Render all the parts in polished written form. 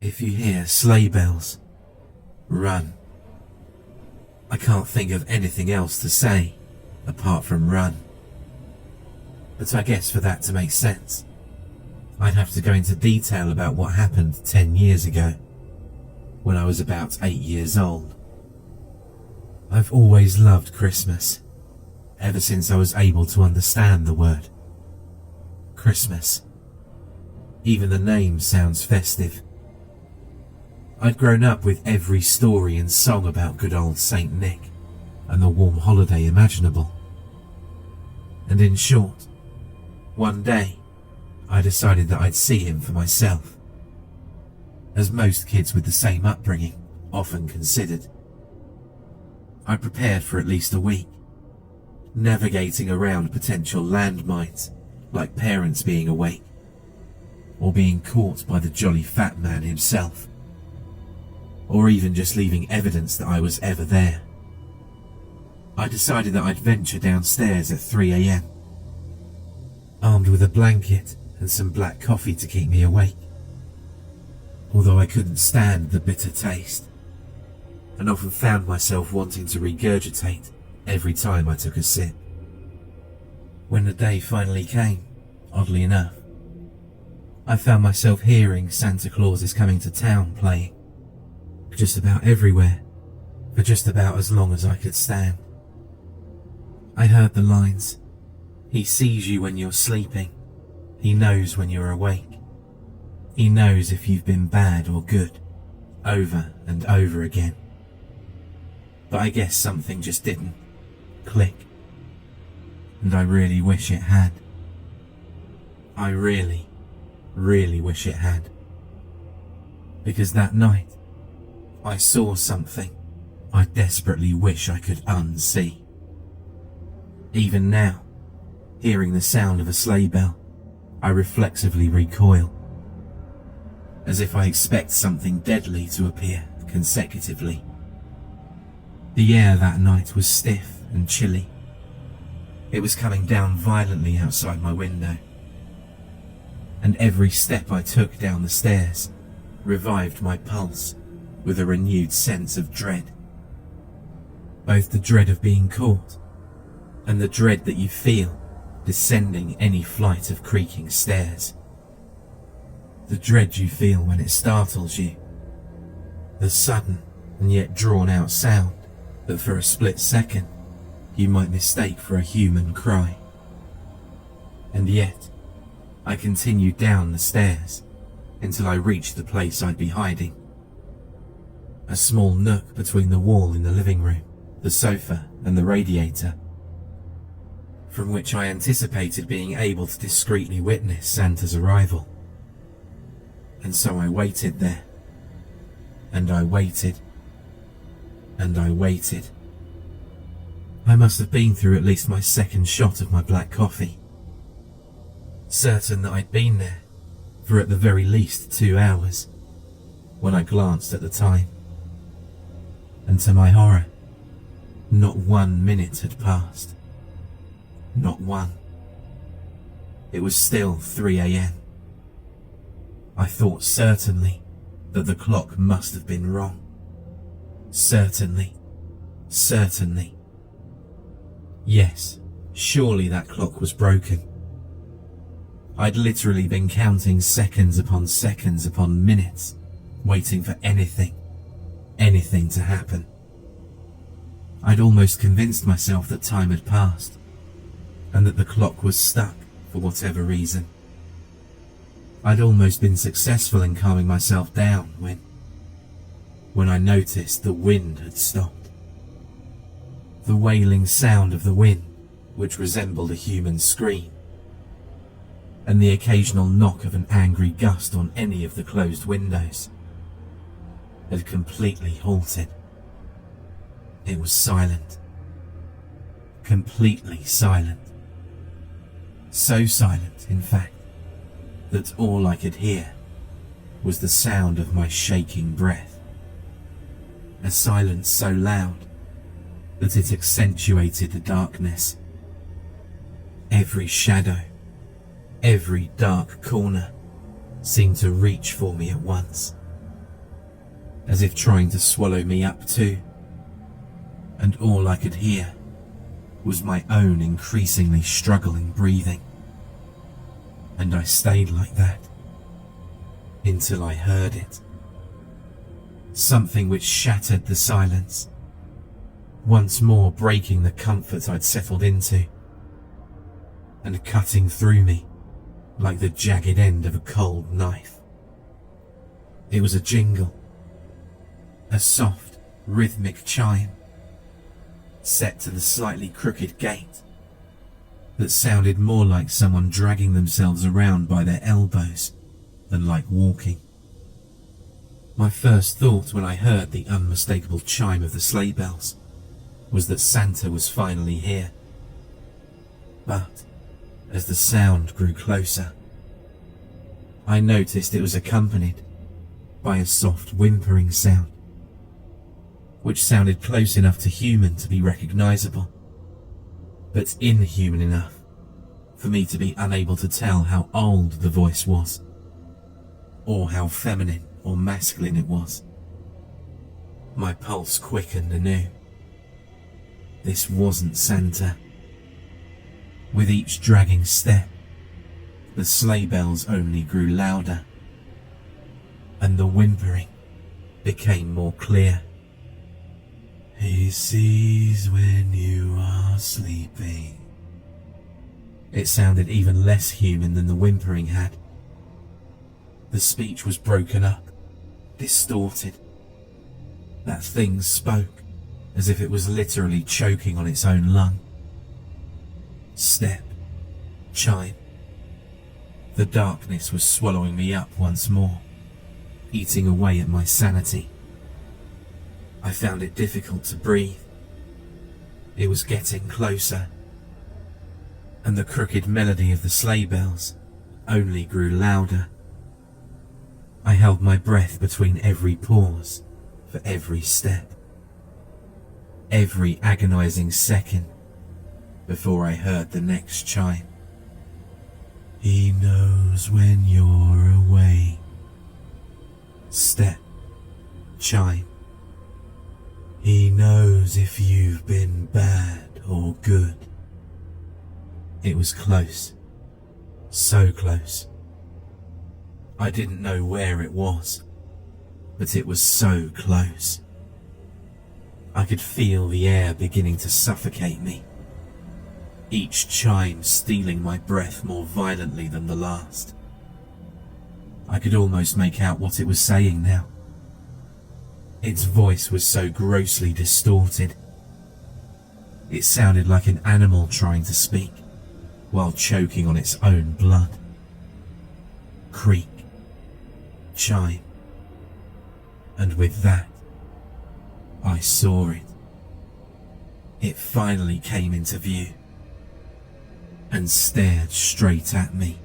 If you hear sleigh bells, run. I can't think of anything else to say apart from run. But I guess for that to make sense, I'd have to go into detail about what happened 10 years ago, when I was about 8 years old. I've always loved Christmas, ever since I was able to understand the word Christmas. Even the name sounds festive. I'd grown up with every story and song about good old Saint Nick and the warm holiday imaginable. And in short, one day, I decided that I'd see him for myself, as most kids with the same upbringing often considered. I prepared for at least a week, navigating around potential landmines like parents being awake, or being caught by the jolly fat man himself, or even just leaving evidence that I was ever there. I decided that I'd venture downstairs at 3 a.m, armed with a blanket and some black coffee to keep me awake, although I couldn't stand the bitter taste, and often found myself wanting to regurgitate every time I took a sip. When the day finally came, oddly enough, I found myself hearing Santa Claus is Coming to Town playing just about everywhere for just about as long as I could stand. I heard the lines, "He sees you when you're sleeping. He knows when you're awake. He knows if you've been bad or good," over and over again. But I guess something just didn't click. And I really wish it had. I really, really wish it had. Because that night, I saw something I desperately wish I could unsee. Even now, hearing the sound of a sleigh bell, I reflexively recoil, as if I expect something deadly to appear consecutively. The air that night was stiff and chilly. It was coming down violently outside my window, and every step I took down the stairs revived my pulse with a renewed sense of dread. Both the dread of being caught and the dread that you feel descending any flight of creaking stairs. The dread you feel when it startles you. The sudden and yet drawn out sound that for a split second you might mistake for a human cry. And yet, I continued down the stairs until I reached the place I'd be hiding. A small nook between the wall in the living room, the sofa and the radiator, from which I anticipated being able to discreetly witness Santa's arrival. And so I waited there, and I waited, and I waited. I must have been through at least my second shot of my black coffee, certain that I'd been there for at the very least 2 hours, when I glanced at the time. And to my horror, not 1 minute had passed. Not one. It was still 3 a.m. I thought certainly that the clock must have been wrong. Certainly. Yes, surely that clock was broken. I'd literally been counting seconds upon minutes, waiting for anything to happen. I'd almost convinced myself that time had passed, and that the clock was stuck for whatever reason. I'd almost been successful in calming myself down when I noticed the wind had stopped. The wailing sound of the wind, which resembled a human scream, and the occasional knock of an angry gust on any of the closed windows, had completely halted. It was silent. Completely silent. So silent, in fact, that all I could hear was the sound of my shaking breath. A silence so loud that it accentuated the darkness. Every shadow, every dark corner seemed to reach for me at once, as if trying to swallow me up too, and all I could hear was my own increasingly struggling breathing. And I stayed like that until I heard it. Something which shattered the silence, once more breaking the comfort I'd settled into, and cutting through me like the jagged end of a cold knife. It was a jingle, a soft, rhythmic chime, set to the slightly crooked gate, that sounded more like someone dragging themselves around by their elbows than like walking. My first thought when I heard the unmistakable chime of the sleigh bells was that Santa was finally here. But as the sound grew closer, I noticed it was accompanied by a soft whimpering sound, which sounded close enough to human to be recognizable, but inhuman enough for me to be unable to tell how old the voice was, or how feminine or masculine it was. My pulse quickened anew. This wasn't Santa. With each dragging step, the sleigh bells only grew louder, and the whimpering became more clear. He sees when you are sleeping. It sounded even less human than the whimpering had. The speech was broken up, distorted. That thing spoke as if it was literally choking on its own lung. Step, chime. The darkness was swallowing me up once more, eating away at my sanity. I found it difficult to breathe. It was getting closer, and the crooked melody of the sleigh bells only grew louder. I held my breath between every pause, for every step, every agonizing second before I heard the next chime. He knows when you're away. Step, chime. He knows if you've been bad or good. It was close, so close. I didn't know where it was, but it was so close. I could feel the air beginning to suffocate me, each chime stealing my breath more violently than the last. I could almost make out what it was saying now. Its voice was so grossly distorted. It sounded like an animal trying to speak, while choking on its own blood. Creak, chime, and with that, I saw it. It finally came into view, and stared straight at me.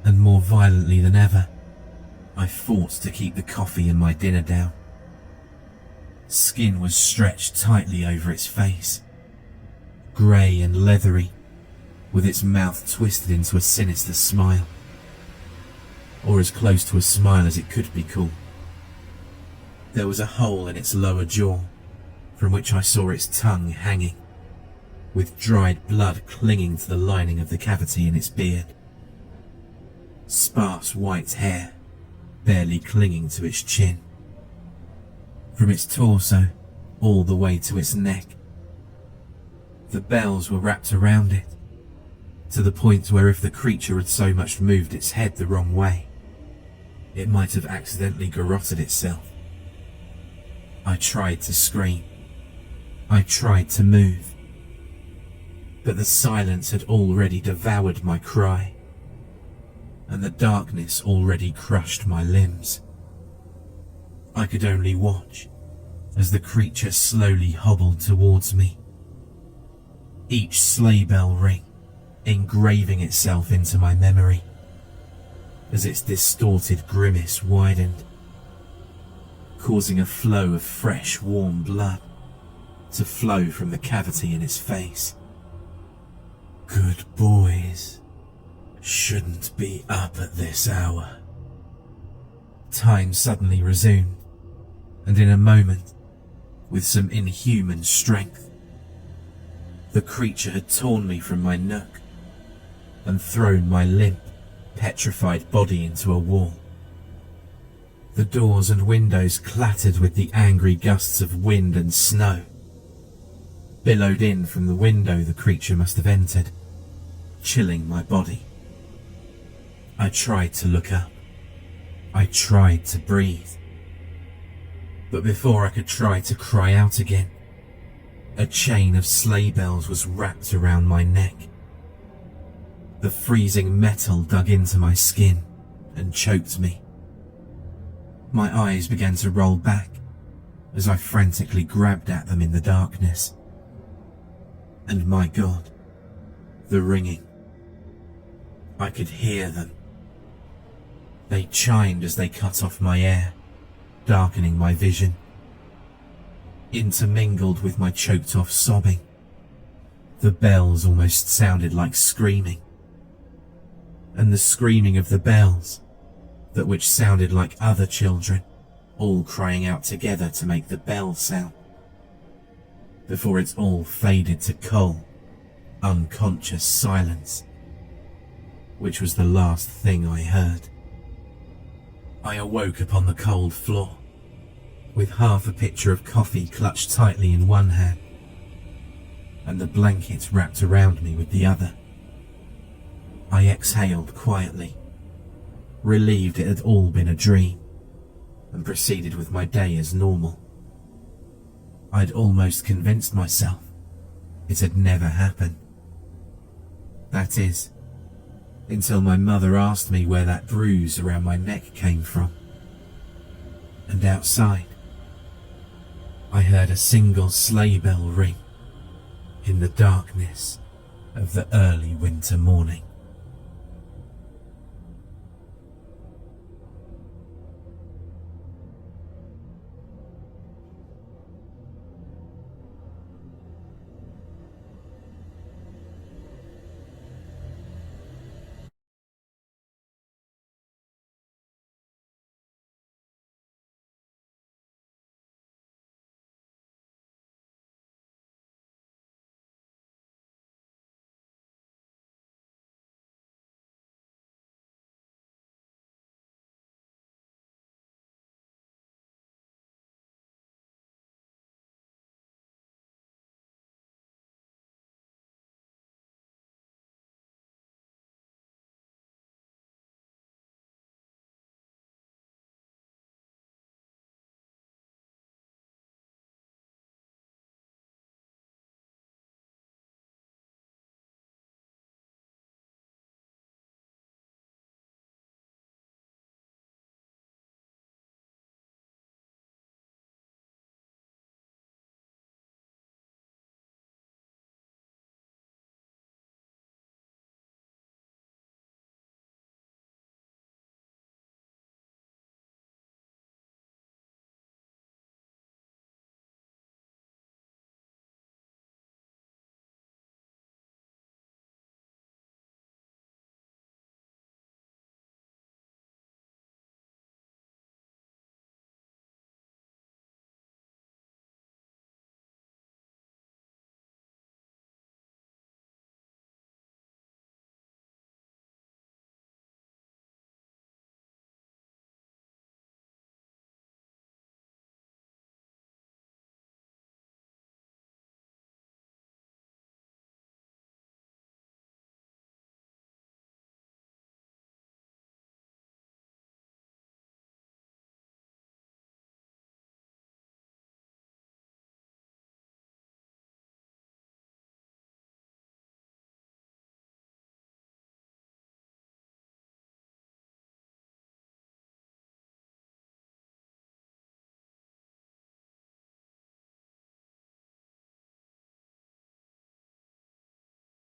And more violently than ever, I fought to keep the coffee and my dinner down. Skin was stretched tightly over its face, grey and leathery, with its mouth twisted into a sinister smile, or as close to a smile as it could be called. There was a hole in its lower jaw, from which I saw its tongue hanging, with dried blood clinging to the lining of the cavity in its beard. Sparse white hair barely clinging to its chin. From its torso all the way to its neck, the bells were wrapped around it, to the point where if the creature had so much moved its head the wrong way, it might have accidentally garroted itself. I tried to scream. I tried to move, but the silence had already devoured my cry, and the darkness already crushed my limbs. I could only watch as the creature slowly hobbled towards me, each sleigh bell ring engraving itself into my memory as its distorted grimace widened, causing a flow of fresh, warm blood to flow from the cavity in its face. Good boys shouldn't be up at this hour. Time suddenly resumed, and in a moment, with some inhuman strength, the creature had torn me from my nook and thrown my limp, petrified body into a wall. The doors and windows clattered with the angry gusts of wind and snow. Billowed in from the window the creature must have entered, chilling my body. I tried to look up. I tried to breathe. But before I could try to cry out again, a chain of sleigh bells was wrapped around my neck. The freezing metal dug into my skin and choked me. My eyes began to roll back as I frantically grabbed at them in the darkness. And my God, the ringing. I could hear them. They chimed as they cut off my air, darkening my vision. Intermingled with my choked off sobbing, the bells almost sounded like screaming. And the screaming of the bells, that which sounded like other children, all crying out together to make the bell sound, before it all faded to cold, unconscious silence, which was the last thing I heard. I awoke upon the cold floor, with half a pitcher of coffee clutched tightly in one hand, and the blankets wrapped around me with the other. I exhaled quietly, relieved it had all been a dream, and proceeded with my day as normal. I'd almost convinced myself it had never happened. That is, until my mother asked me where that bruise around my neck came from. And outside, I heard a single sleigh bell ring in the darkness of the early winter morning.